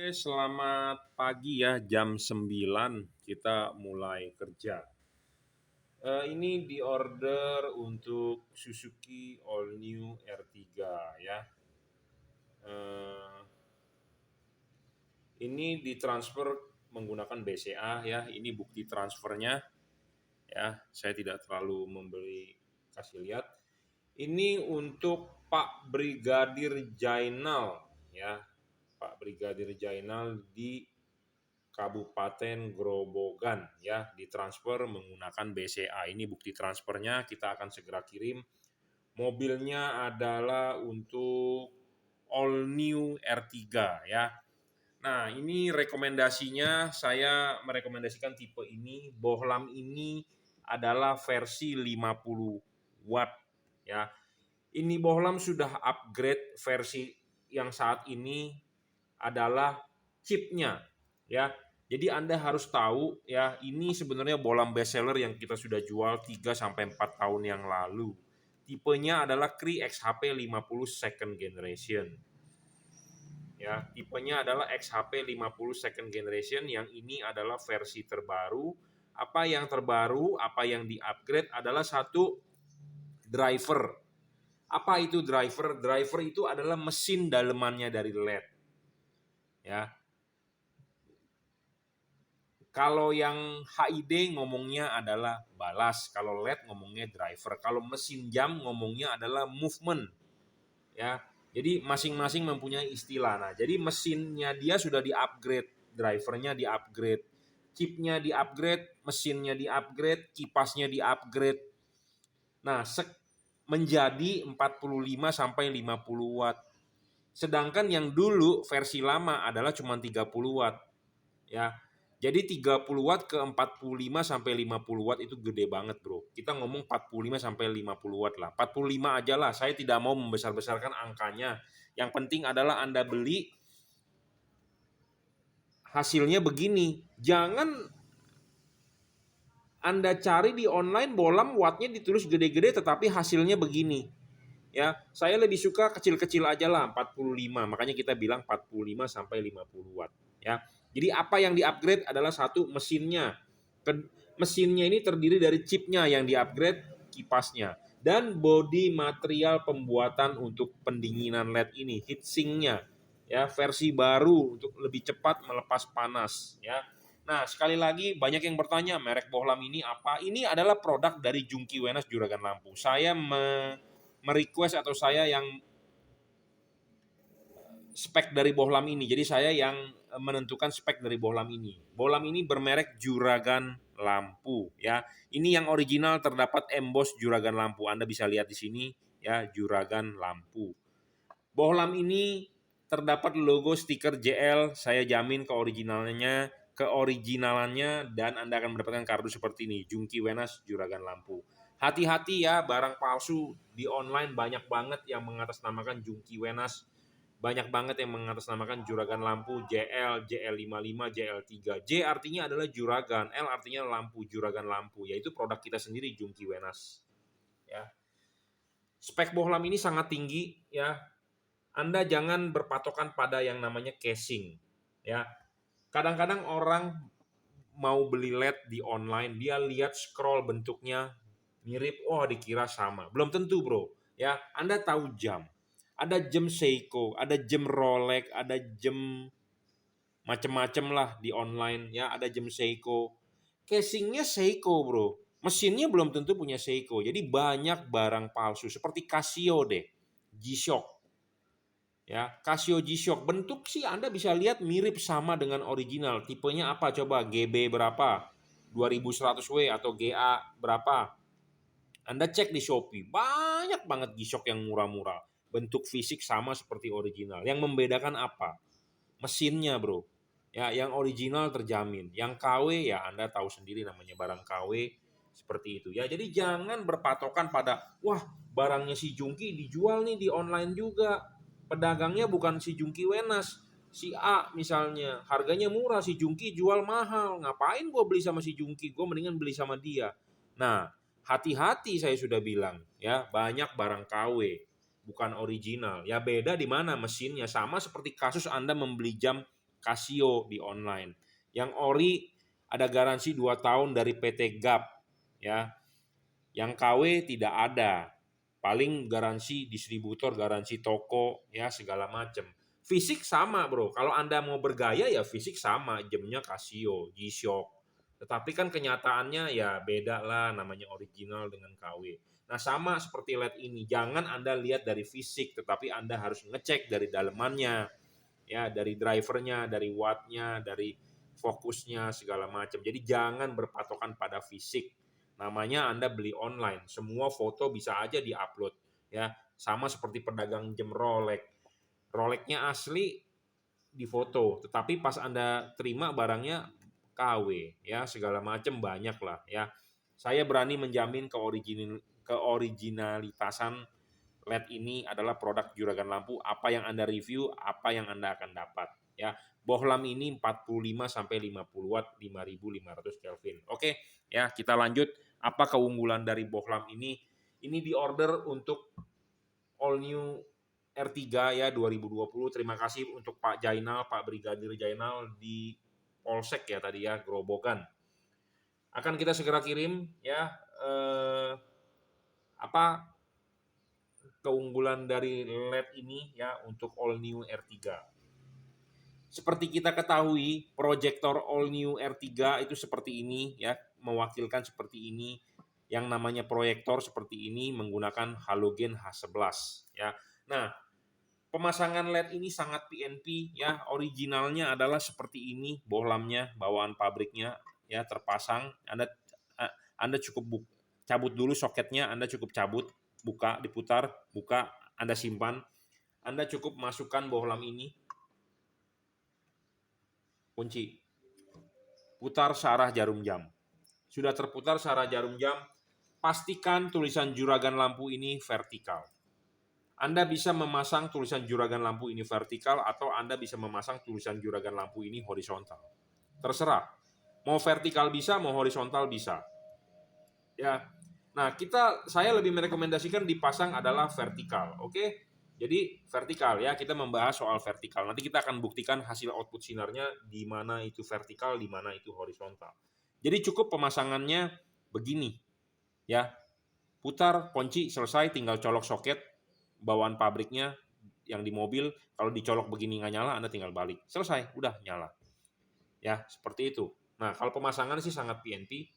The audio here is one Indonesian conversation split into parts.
Oke, selamat pagi ya, jam 9 kita mulai kerja. Ini di order untuk Suzuki All New R3 ya. Eh, ini ditransfer menggunakan BCA ya, ini bukti transfernya ya. Saya tidak terlalu membeli, kasih lihat. Ini untuk Pak Brigadir Jainal ya, Pak Brigadir Jainal di Kabupaten Grobogan ya, ditransfer menggunakan BCA. Ini bukti transfernya, kita akan segera kirim. Mobilnya adalah untuk all new R3 ya. Nah, ini rekomendasinya, saya merekomendasikan tipe ini. Bohlam ini adalah versi 50 watt ya. Ini Bohlam sudah upgrade versi yang saat ini adalah chipnya ya. Jadi Anda harus tahu ya, ini sebenarnya bohlam bestseller yang kita sudah jual 3 sampai 4 tahun yang lalu. Tipenya adalah Cree XHP 50 second generation. Ya, tipenya adalah XHP 50 second generation, yang ini adalah versi terbaru. Apa yang terbaru, apa yang di-upgrade adalah satu, driver. Apa itu driver? Driver itu adalah mesin dalemannya dari LED. Ya, kalau yang HID ngomongnya adalah balas, kalau LED ngomongnya driver, kalau mesin jam ngomongnya adalah movement. Ya, jadi masing-masing mempunyai istilah. Nah, jadi mesinnya dia sudah di-upgrade, drivernya di-upgrade, chipnya di-upgrade, mesinnya di-upgrade, kipasnya di-upgrade. Nah, menjadi 45 sampai 50 watt. Sedangkan yang dulu versi lama adalah cuma 30 watt. Ya. Jadi 30 watt ke 45 sampai 50 watt itu gede banget, Bro. Kita ngomong 45 sampai 50 watt lah. 45 aja lah. Saya tidak mau membesar-besarkan angkanya. Yang penting adalah Anda beli hasilnya begini. Jangan Anda cari di online bohlam wattnya ditulis gede-gede tetapi hasilnya begini. Ya, saya lebih suka kecil-kecil aja lah, 45. Makanya kita bilang 45 sampai 50 watt, ya. Jadi apa yang di-upgrade adalah satu, mesinnya. Mesinnya ini terdiri dari chipnya yang di-upgrade, kipasnya, dan bodi material pembuatan untuk pendinginan LED ini, heatsinknya, ya, versi baru untuk lebih cepat melepas panas, ya. Nah, sekali lagi banyak yang bertanya merek bohlam ini apa? Ini adalah produk dari Jungki Wenas Juragan Lampu. Saya merequest atau saya yang spek dari bohlam ini. Jadi saya yang menentukan spek dari bohlam ini. Bohlam ini bermerek Juragan Lampu ya. Ini yang original terdapat emboss Juragan Lampu. Anda bisa lihat di sini ya, Juragan Lampu. Bohlam ini terdapat logo stiker JL, saya jamin keoriginalannya dan Anda akan mendapatkan kartu seperti ini, Jungki Wenas Juragan Lampu. Hati-hati ya, barang palsu di online banyak banget yang mengatasnamakan Jungki Wenas, banyak banget yang mengatasnamakan Juragan Lampu, JL, JL55, JL3. J artinya adalah Juragan, L artinya lampu, Juragan Lampu, yaitu produk kita sendiri Jungki Wenas. Ya. Spek bohlam ini sangat tinggi ya. Anda jangan berpatokan pada yang namanya casing ya. Kadang-kadang orang mau beli LED di online, dia lihat scroll bentuknya mirip, oh dikira sama. Belum tentu, Bro. Ya, Anda tahu jam. Ada jam Seiko, ada jam Rolex, ada jam macem-macem lah di online ya, ada jam Seiko. Casingnya Seiko, Bro. Mesinnya belum tentu punya Seiko. Jadi banyak barang palsu seperti Casio deh, G-Shock. Ya, Casio G-Shock bentuk sih Anda bisa lihat mirip sama dengan original. Tipenya apa coba? GB berapa? 2100W atau GA berapa? Anda cek di Shopee, banyak banget G-Shock yang murah-murah. Bentuk fisik sama seperti original. Yang membedakan apa? Mesinnya, Bro. Ya, yang original terjamin. Yang KW ya Anda tahu sendiri namanya barang KW seperti itu ya. Jadi jangan berpatokan pada wah, barangnya si Jungki dijual nih di online juga. Pedagangnya bukan si Jungki Wenas, si A misalnya, harganya murah, si Jungki jual mahal. Ngapain gue beli sama si Jungki? Gue mendingan beli sama dia. Nah, hati-hati saya sudah bilang ya, banyak barang KW bukan original. Ya beda di mana mesinnya, sama seperti kasus Anda membeli jam Casio di online. Yang ori ada garansi 2 tahun dari PT GAP ya. Yang KW tidak ada. Paling garansi distributor, garansi toko ya segala macam. Fisik sama, Bro. Kalau Anda mau bergaya ya fisik sama, jamnya Casio, G-Shock. Tetapi kan kenyataannya ya beda lah, namanya original dengan KW. Nah, sama seperti LED ini, jangan Anda lihat dari fisik, tetapi Anda harus ngecek dari dalemannya, ya, dari drivernya, dari wattnya, dari fokusnya, segala macam. Jadi jangan berpatokan pada fisik. Namanya Anda beli online, semua foto bisa aja diupload, ya. Sama seperti pedagang jam Rolex. Rolexnya asli di foto, tetapi pas Anda terima barangnya KW, ya, segala macam banyak lah, ya. Saya berani menjamin keoriginalitasan LED ini adalah produk juragan lampu. Apa yang Anda review, apa yang Anda akan dapat, ya. Bohlam ini 45 sampai 50 watt, 5500 Kelvin. Oke, ya, kita lanjut. Apa keunggulan dari Bohlam ini? Ini diorder untuk all new R3 ya 2020. Terima kasih untuk Pak Jainal, Pak Brigadir Jainal di Polsek ya tadi ya, Grobogan. Akan kita segera kirim ya apa keunggulan dari LED ini ya untuk all new R3. Seperti kita ketahui, proyektor all new R3 itu seperti ini ya, mewakilkan seperti ini. Yang namanya proyektor seperti ini menggunakan halogen H11 ya. Nah, pemasangan LED ini sangat PNP ya, originalnya adalah seperti ini, bohlamnya, bawaan pabriknya ya terpasang. Anda cukup cabut dulu soketnya, Anda cukup cabut, buka, diputar, buka, Anda simpan. Anda cukup masukkan bohlam ini, kunci, putar searah jarum jam. Sudah terputar searah jarum jam, pastikan tulisan juragan lampu ini vertikal. Anda bisa memasang tulisan juragan lampu ini vertikal atau Anda bisa memasang tulisan juragan lampu ini horizontal. Terserah. Mau vertikal bisa, mau horizontal bisa. Ya. Nah, saya lebih merekomendasikan dipasang adalah vertikal, oke? Jadi vertikal ya, kita membahas soal vertikal. Nanti kita akan buktikan hasil output sinarnya di mana itu vertikal, di mana itu horizontal. Jadi cukup pemasangannya begini. Ya. Putar, kunci, selesai, tinggal colok soket bawaan pabriknya yang di mobil. Kalau dicolok begini nggak nyala, Anda tinggal balik. Selesai, udah nyala. Ya, seperti itu. Nah, kalau pemasangan sih sangat PNP.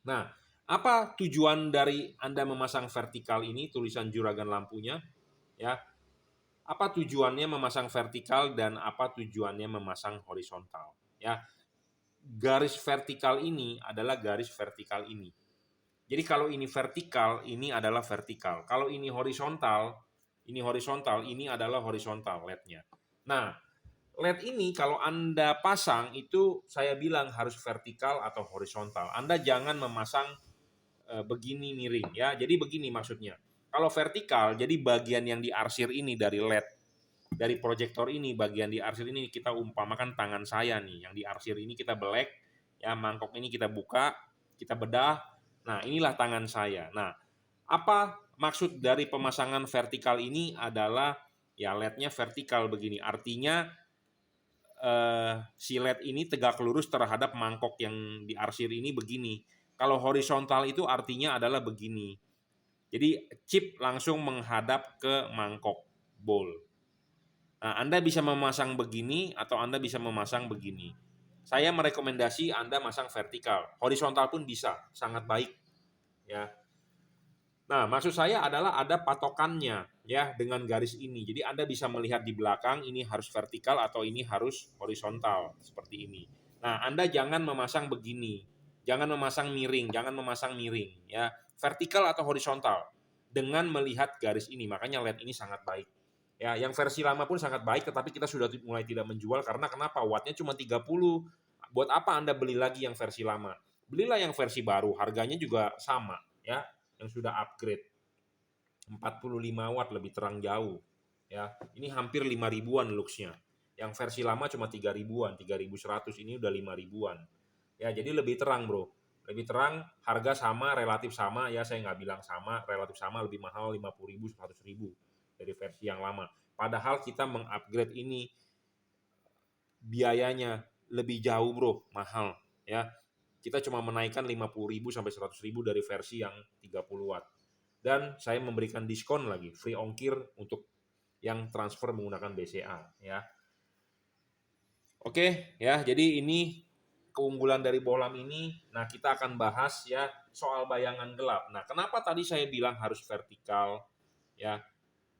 Nah, apa tujuan dari Anda memasang vertikal ini, tulisan juragan lampunya? Ya, apa tujuannya memasang vertikal dan apa tujuannya memasang horizontal? Ya, garis vertikal ini adalah garis vertikal ini. Jadi kalau ini vertikal, ini adalah vertikal. Kalau ini horizontal, ini adalah horizontal LED-nya. Nah, LED ini kalau Anda pasang itu saya bilang harus vertikal atau horizontal. Anda jangan memasang begini miring ya. Jadi begini maksudnya. Kalau vertikal, jadi bagian yang diarsir ini dari LED, dari proyektor ini, bagian diarsir ini kita umpamakan tangan saya nih, yang diarsir ini kita belek, ya mangkok ini kita buka, kita bedah. Nah, inilah tangan saya. Nah, apa maksud dari pemasangan vertikal ini adalah ya LED-nya vertikal begini. Artinya si LED ini tegak lurus terhadap mangkok yang diarsir ini begini. Kalau horizontal itu artinya adalah begini. Jadi chip langsung menghadap ke mangkok bowl. Nah, Anda bisa memasang begini atau Anda bisa memasang begini. Saya merekomendasi Anda masang vertikal. Horizontal pun bisa, sangat baik. Ya. Nah, maksud saya adalah ada patokannya ya dengan garis ini. Jadi Anda bisa melihat di belakang ini harus vertikal atau ini harus horizontal seperti ini. Nah, Anda jangan memasang begini. Jangan memasang miring, jangan memasang miring ya. Vertikal atau horizontal dengan melihat garis ini. Makanya LED ini sangat baik. Ya, yang versi lama pun sangat baik tetapi kita sudah mulai tidak menjual karena kenapa? Wattnya cuma 30. Buat apa Anda beli lagi yang versi lama? Belilah yang versi baru, harganya juga sama ya, yang sudah upgrade 45 watt lebih terang jauh ya. Ini hampir 5 ribuan luxnya. Yang versi lama cuma 3 ribuan, 3100, ini udah 5 ribuan. Ya, jadi lebih terang, Bro. Lebih terang, harga sama, relatif sama ya, saya nggak bilang sama, relatif sama, lebih mahal 50.000, 100.000 dari versi yang lama. Padahal kita mengupgrade ini biayanya lebih jauh bro, mahal ya. Kita cuma menaikkan 50.000 sampai 100.000 dari versi yang 30 watt. Dan saya memberikan diskon lagi, free ongkir untuk yang transfer menggunakan BCA ya. Oke ya, jadi ini keunggulan dari bohlam ini. Nah, kita akan bahas ya soal bayangan gelap. Nah, kenapa tadi saya bilang harus vertikal ya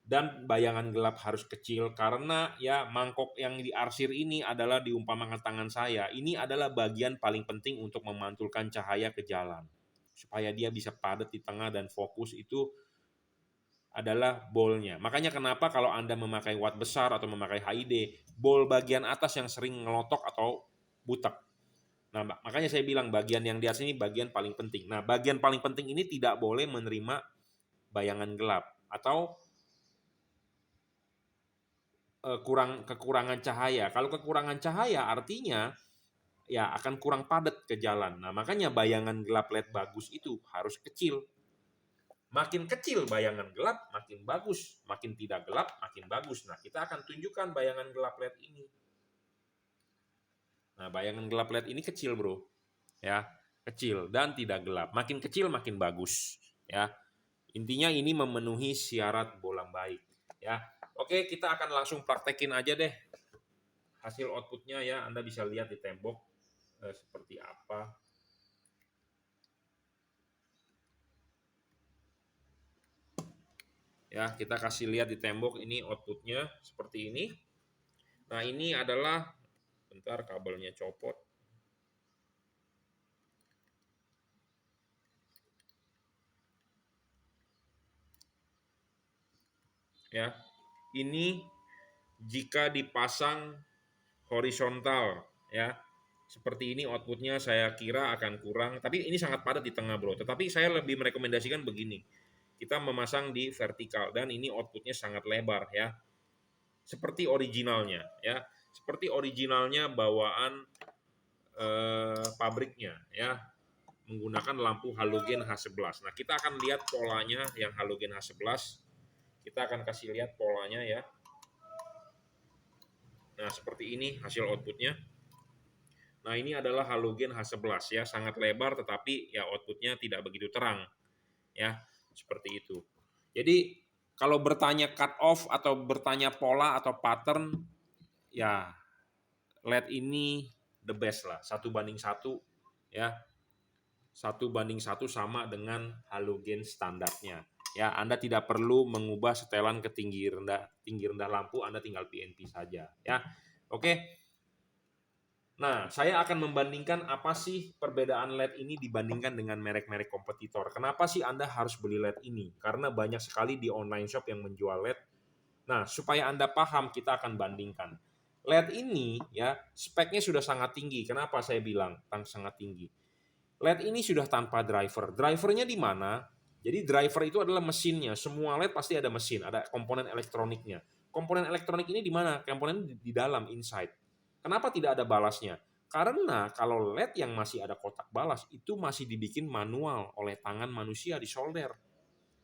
dan bayangan gelap harus kecil? Karena ya mangkok yang diarsir ini adalah diumpamakan tangan saya. Ini adalah bagian paling penting untuk memantulkan cahaya ke jalan. Supaya dia bisa padat di tengah dan fokus itu adalah bolnya. Makanya kenapa kalau Anda memakai watt besar atau memakai HID, bol bagian atas yang sering ngelotok atau butek. Nah, makanya saya bilang bagian yang di atas ini bagian paling penting. Nah, bagian paling penting ini tidak boleh menerima bayangan gelap atau kekurangan cahaya. Kalau kekurangan cahaya artinya ya akan kurang padat ke jalan. Nah, makanya bayangan gelap LED bagus itu harus kecil. Makin kecil bayangan gelap, makin bagus. Makin tidak gelap, makin bagus. Nah, kita akan tunjukkan bayangan gelap LED ini. Nah, bayangan gelap LED ini kecil, bro. Ya, kecil dan tidak gelap. Makin kecil, makin bagus. Ya, intinya ini memenuhi syarat bohlam baik. Ya, oke, kita akan langsung praktekin aja deh hasil outputnya ya. Anda bisa lihat di tembok seperti apa. Ya, kita kasih lihat di tembok ini outputnya seperti ini. Nah, ini adalah, bentar kabelnya copot. Ya, ini jika dipasang horizontal ya. Seperti ini outputnya saya kira akan kurang, tapi ini sangat padat di tengah bro. Tetapi saya lebih merekomendasikan begini. Kita memasang di vertikal dan ini outputnya sangat lebar ya. Seperti originalnya ya. Seperti originalnya bawaan pabriknya ya. Menggunakan lampu halogen H11. Nah, kita akan lihat polanya yang halogen H11. Kita akan kasih lihat polanya ya. Nah, seperti ini hasil outputnya. Nah, ini adalah halogen H11 ya, sangat lebar tetapi ya outputnya tidak begitu terang. Ya, seperti itu. Jadi, kalau bertanya cut off atau bertanya pola atau pattern, ya LED ini the best lah, 1:1 ya. 1:1 sama dengan halogen standarnya. Ya, Anda tidak perlu mengubah setelan ke tinggi rendah lampu, Anda tinggal PNP saja ya. Oke. Nah, saya akan membandingkan apa sih perbedaan LED ini dibandingkan dengan merek-merek kompetitor. Kenapa sih Anda harus beli LED ini? Karena banyak sekali di online shop yang menjual LED. Nah, supaya Anda paham, kita akan bandingkan. LED ini ya, speknya sudah sangat tinggi. Kenapa saya bilang sangat tinggi? LED ini sudah tanpa driver. Drivernya di mana? Jadi driver itu adalah mesinnya. Semua LED pasti ada mesin, ada komponen elektroniknya. Komponen elektronik ini di mana? Komponen di dalam, inside. Kenapa tidak ada balasnya? Karena kalau LED yang masih ada kotak balas itu masih dibikin manual oleh tangan manusia di solder.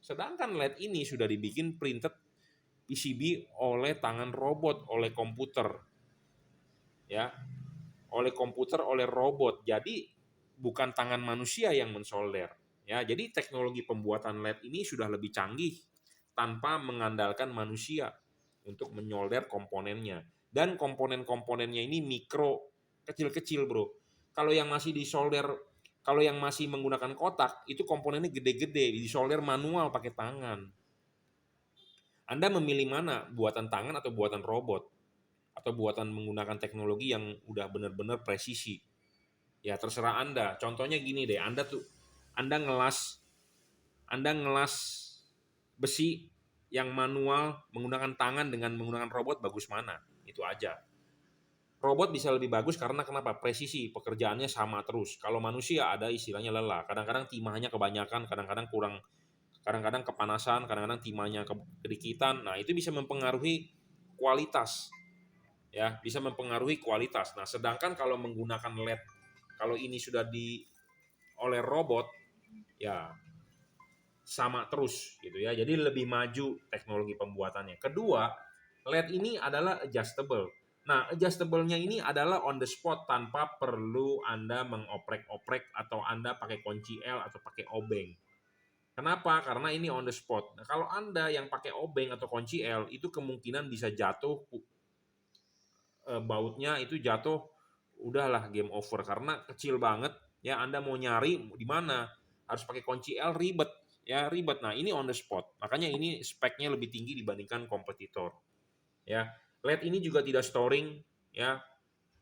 Sedangkan LED ini sudah dibikin printed PCB oleh tangan robot, oleh komputer. Ya, oleh komputer, oleh robot. Jadi bukan tangan manusia yang mensolder. Ya, jadi teknologi pembuatan LED ini sudah lebih canggih tanpa mengandalkan manusia untuk menyolder komponennya. Dan komponen-komponennya ini mikro, kecil-kecil bro. Kalau yang masih disolder, kalau yang masih menggunakan kotak, itu komponennya gede-gede, disolder manual pakai tangan. Anda memilih mana, buatan tangan atau buatan robot? Atau buatan menggunakan teknologi yang udah benar-benar presisi? Ya terserah Anda. Contohnya gini deh, Anda ngelas besi yang manual menggunakan tangan dengan menggunakan robot bagus mana? Itu aja. Robot bisa lebih bagus karena kenapa? Presisi, pekerjaannya sama terus. Kalau manusia ada istilahnya lelah. Kadang-kadang timahnya kebanyakan, kadang-kadang kurang, kadang-kadang kepanasan, kadang-kadang timahnya kedikitan. Nah, itu bisa mempengaruhi kualitas. Ya, bisa mempengaruhi kualitas. Nah, sedangkan kalau menggunakan LED, kalau ini sudah oleh robot, ya sama terus gitu ya. Jadi lebih maju teknologi pembuatannya. Kedua, LED ini adalah adjustable. Nah, adjustable-nya ini adalah on the spot tanpa perlu Anda mengoprek-oprek atau Anda pakai kunci L atau pakai obeng. Kenapa? Karena ini on the spot. Nah, kalau Anda yang pakai obeng atau kunci L, itu kemungkinan bisa jatuh, bautnya itu jatuh, udahlah game over karena kecil banget ya. Anda mau nyari di mana harus pakai kunci L, ribet ya, ribet. Nah, ini on the spot. Makanya ini speknya lebih tinggi dibandingkan kompetitor. Ya. LED ini juga tidak storing ya,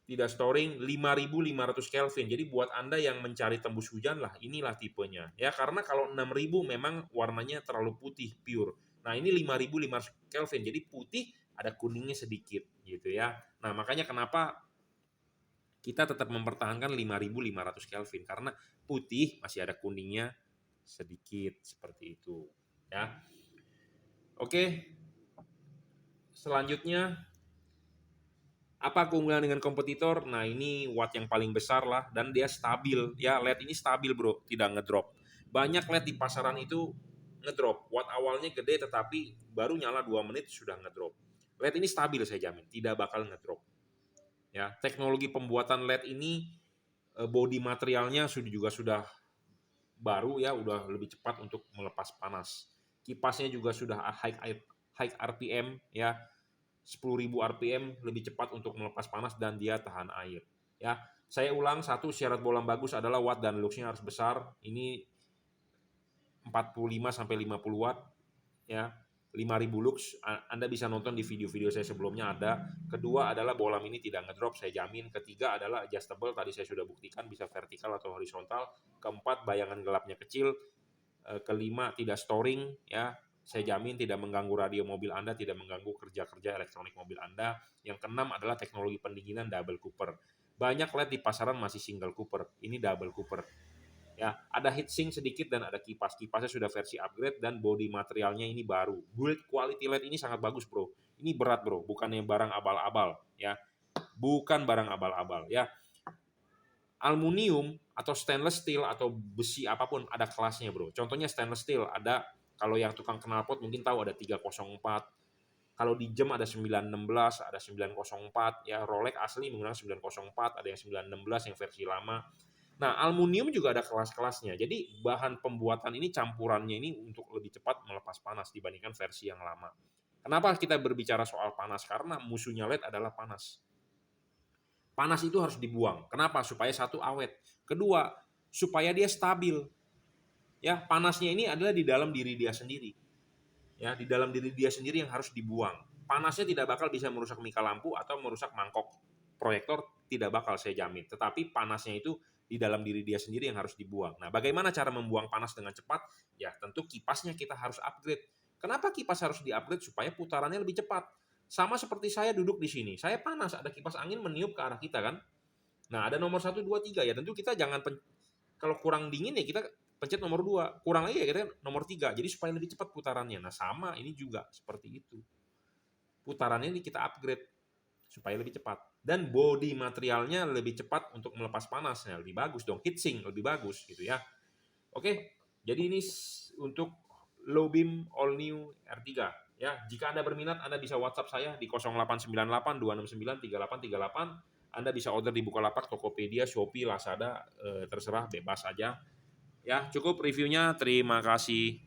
tidak storing 5500 Kelvin. Jadi buat Anda yang mencari tembus hujan lah, inilah tipenya. Ya, karena kalau 6000 memang warnanya terlalu putih pure. Nah, ini 5500 Kelvin. Jadi putih ada kuningnya sedikit gitu ya. Nah, makanya kenapa kita tetap mempertahankan 5500 Kelvin karena putih masih ada kuningnya sedikit seperti itu ya. Oke, selanjutnya apa keunggulan dengan kompetitor? Nah, ini watt yang paling besar lah dan dia stabil. Ya, LED ini stabil, Bro, tidak ngedrop. Banyak LED di pasaran itu ngedrop. Watt awalnya gede tetapi baru nyala 2 menit sudah ngedrop. LED ini stabil saya jamin, tidak bakal ngedrop. Ya, teknologi pembuatan LED ini body materialnya sudah baru ya, udah lebih cepat untuk melepas panas. Kipasnya juga sudah high RPM ya, 10.000 RPM lebih cepat untuk melepas panas dan dia tahan air. Ya, saya ulang, satu syarat bola bagus adalah watt dan luxnya harus besar. Ini 45 sampai 50 watt ya. 5.000 lux, Anda bisa nonton di video-video saya sebelumnya ada. Kedua adalah bola ini tidak ngedrop, saya jamin. Ketiga adalah adjustable, tadi saya sudah buktikan bisa vertikal atau horizontal. Keempat, bayangan gelapnya kecil. Kelima, tidak storing ya. Saya jamin tidak mengganggu radio mobil Anda, tidak mengganggu kerja-kerja elektronik mobil Anda. Yang keenam adalah teknologi pendinginan double cooper. Banyak LED di pasaran masih single cooper, ini double cooper. Ya, ada heatsink sedikit dan ada kipas. Kipasnya sudah versi upgrade dan body materialnya ini baru. Build quality LED ini sangat bagus, Bro. Ini berat, Bro, bukannya barang abal-abal ya. Bukan barang abal-abal ya. Aluminium atau stainless steel atau besi apapun ada kelasnya, Bro. Contohnya stainless steel ada, kalau yang tukang knalpot mungkin tahu ada 304. Kalau di jam ada 916, ada 904 ya. Rolex asli menggunakan 904, ada yang 916 yang versi lama. Nah, aluminium juga ada kelas-kelasnya. Jadi bahan pembuatan ini campurannya ini untuk lebih cepat melepas panas dibandingkan versi yang lama. Kenapa kita berbicara soal panas? Karena musuhnya LED adalah panas. Panas itu harus dibuang. Kenapa? Supaya satu awet. Kedua, supaya dia stabil. Ya, panasnya ini adalah di dalam diri dia sendiri. Ya, di dalam diri dia sendiri yang harus dibuang. Panasnya tidak bakal bisa merusak mika lampu atau merusak mangkok proyektor, tidak bakal saya jamin. Tetapi panasnya itu di dalam diri dia sendiri yang harus dibuang. Nah, bagaimana cara membuang panas dengan cepat? Ya, tentu kipasnya kita harus upgrade. Kenapa kipas harus di-upgrade? Supaya putarannya lebih cepat. Sama seperti saya duduk di sini. Saya panas, ada kipas angin meniup ke arah kita kan. Nah, ada nomor 1, 2, 3 ya. Tentu kita jangan kalau kurang dingin ya kita pencet nomor 2. Kurang lagi ya kita nomor 3. Jadi supaya lebih cepat putarannya. Nah, sama ini juga seperti itu. Putarannya ini kita upgrade supaya lebih cepat. Dan body materialnya lebih cepat untuk melepas panasnya, lebih bagus dong, heatsink lebih bagus gitu ya. Oke, jadi ini untuk low beam all new R3 ya. Jika Anda berminat, Anda bisa WhatsApp saya di 0898 269 3838. Anda bisa order di Bukalapak, Tokopedia, Shopee, Lazada, terserah, bebas aja. Ya, cukup reviewnya. Terima kasih.